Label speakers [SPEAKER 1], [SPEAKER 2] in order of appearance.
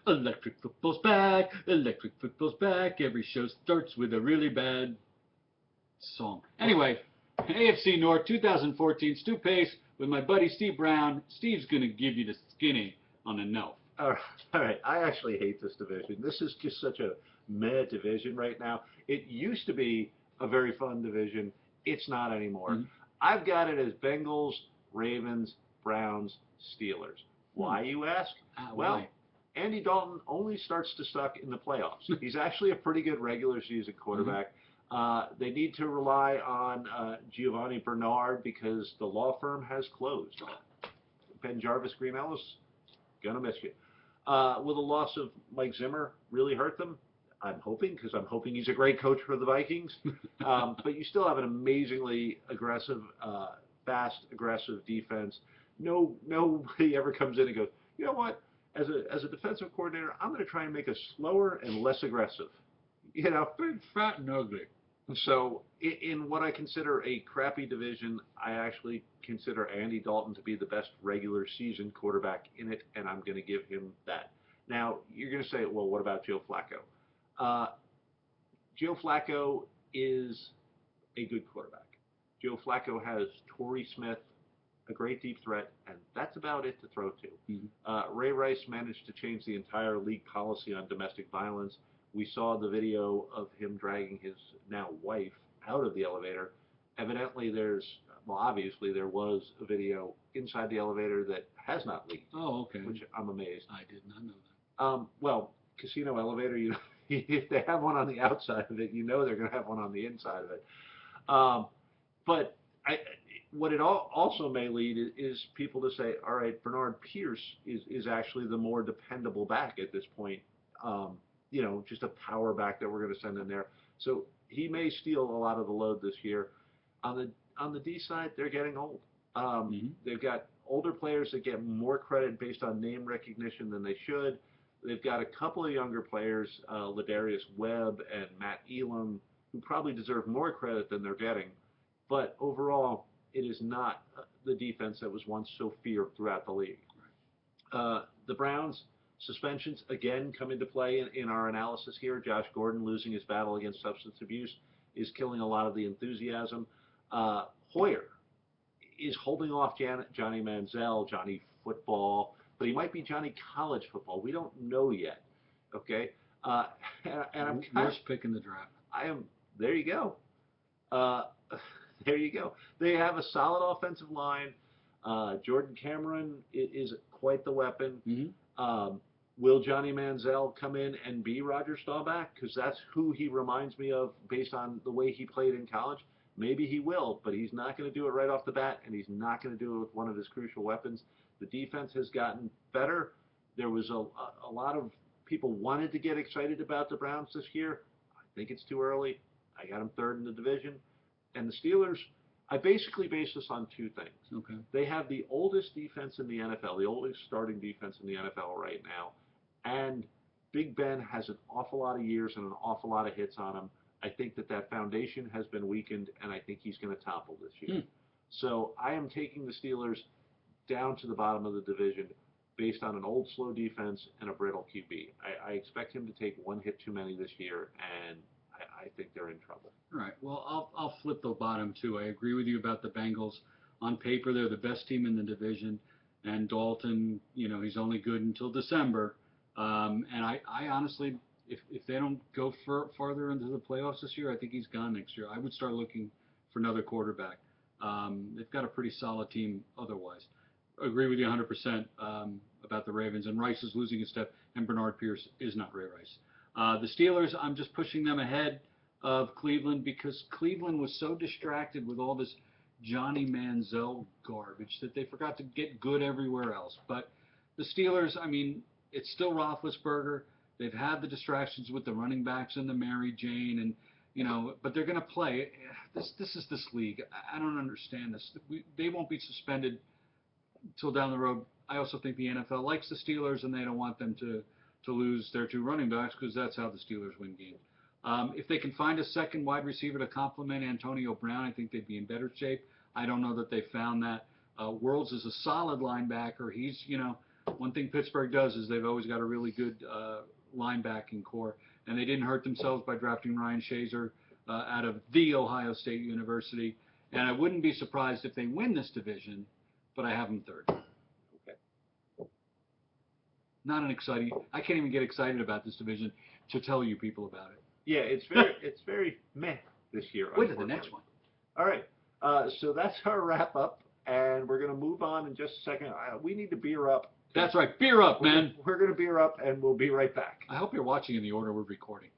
[SPEAKER 1] Electric football's back. Electric football's back. Every show starts with a really bad song. Anyway, AFC North 2014, Stu Pace with my buddy Steve Brown. Steve's going to give you the skinny on the no.
[SPEAKER 2] All right. I actually hate this division. This is just such a meh division right now. It used to be a very fun division. It's not anymore.
[SPEAKER 1] Mm-hmm.
[SPEAKER 2] I've got it as Bengals, Ravens, Browns, Steelers. Why, you ask? Well,
[SPEAKER 1] why?
[SPEAKER 2] Andy Dalton only starts to suck in the playoffs. He's actually a pretty good regular season quarterback. They need to rely on Giovanni Bernard because the law firm has closed. Ben Jarvis, Green Ellis, gonna miss you. Will the loss of Mike Zimmer really hurt them? I'm hoping, because I'm hoping he's a great coach for the Vikings. But you still have an amazingly aggressive, fast, aggressive defense. Nobody ever comes in and goes, you know what? As a defensive coordinator, I'm going to try and make us slower and less aggressive. You know,
[SPEAKER 1] big, fat, and ugly.
[SPEAKER 2] So in what I consider a crappy division, I actually consider Andy Dalton to be the best regular season quarterback in it, and I'm going to give him that. Now, you're going to say, well, what about Joe Flacco? Joe Flacco is a good quarterback. Joe Flacco has Torrey Smith, a great deep threat, and that's about it to throw to.
[SPEAKER 1] Mm-hmm.
[SPEAKER 2] Ray Rice managed to change the entire league policy on domestic violence. We saw the video of him dragging his now wife out of the elevator. Evidently, obviously there was a video inside the elevator that has not leaked.
[SPEAKER 1] Oh, okay.
[SPEAKER 2] Which I'm amazed.
[SPEAKER 1] I did not know that.
[SPEAKER 2] Well, casino elevator, you know, if they have one on the outside of it, you know they're going to have one on the inside of it. But what it also may lead is people to say, all right, Bernard Pierce is actually the more dependable back at this point. You know, just a power back that we're going to send in there. So he may steal a lot of the load this year. On the D side, they're getting old. They've got older players that get more credit based on name recognition than they should. They've got a couple of younger players, Ladarius Webb and Matt Elam, who probably deserve more credit than they're getting. But overall, it is not the defense that was once so feared throughout the league. The Browns, suspensions again come into play in our analysis here. Josh Gordon losing his battle against substance abuse is killing a lot of the enthusiasm. Hoyer is holding off Johnny Manziel, Johnny Football, but he might be Johnny College Football. We don't know yet. Okay, and I'm
[SPEAKER 1] worst pick in the draft.
[SPEAKER 2] There you go. There you go. They have a solid offensive line. Jordan Cameron is quite the weapon.
[SPEAKER 1] Mm-hmm.
[SPEAKER 2] Will Johnny Manziel come in and be Roger Staubach? Because that's who he reminds me of based on the way he played in college. Maybe he will, but he's not going to do it right off the bat, and he's not going to do it with one of his crucial weapons. The defense has gotten better. There was a lot of people wanted to get excited about the Browns this year. I think it's too early. I got them third in the division. And the Steelers, I basically base this on two things.
[SPEAKER 1] Okay.
[SPEAKER 2] They have the oldest defense in the NFL, the oldest starting defense in the NFL right now. And Big Ben has an awful lot of years and an awful lot of hits on him. I think that foundation has been weakened, and I think he's going to topple this year. So I am taking the Steelers down to the bottom of the division based on an old, slow defense and a brittle QB. I expect him to take one hit too many this year, and I think they're in trouble.
[SPEAKER 1] All right. Well, I'll flip the bottom, too. I agree with you about the Bengals. On paper, they're the best team in the division, and Dalton, you know, he's only good until December. And I honestly, if they don't go farther into the playoffs this year, I think he's gone next year. I would start looking for another quarterback. They've got a pretty solid team otherwise. Agree with you 100% about the Ravens. And Rice is losing his step, and Bernard Pierce is not Ray Rice. The Steelers, I'm just pushing them ahead of Cleveland because Cleveland was so distracted with all this Johnny Manziel garbage that they forgot to get good everywhere else. But the Steelers, I mean, it's still Roethlisberger. They've had the distractions with the running backs and the Mary Jane, and you know, but they're going to play. This is this league. I don't understand this. They won't be suspended until down the road. I also think the NFL likes the Steelers, and they don't want them to lose their two running backs because that's how the Steelers win games. If they can find a second wide receiver to complement Antonio Brown, I think they'd be in better shape. I don't know that they found that. Worlds is a solid linebacker. He's, you know, One thing Pittsburgh does is they've always got a really good linebacking core, and they didn't hurt themselves by drafting Ryan Shazer out of The Ohio State University. And I wouldn't be surprised if they win this division, but I have them third.
[SPEAKER 2] Okay.
[SPEAKER 1] Not an exciting. I can't even get excited about this division to tell you people about it.
[SPEAKER 2] Yeah, it's very meh this year.
[SPEAKER 1] Wait to the next one.
[SPEAKER 2] All right. So that's our wrap up, and we're going to move on in just a second. We need to beer up.
[SPEAKER 1] That's right. Beer up, man.
[SPEAKER 2] We're going to beer up, and we'll be right back.
[SPEAKER 1] I hope you're watching in the order we're recording.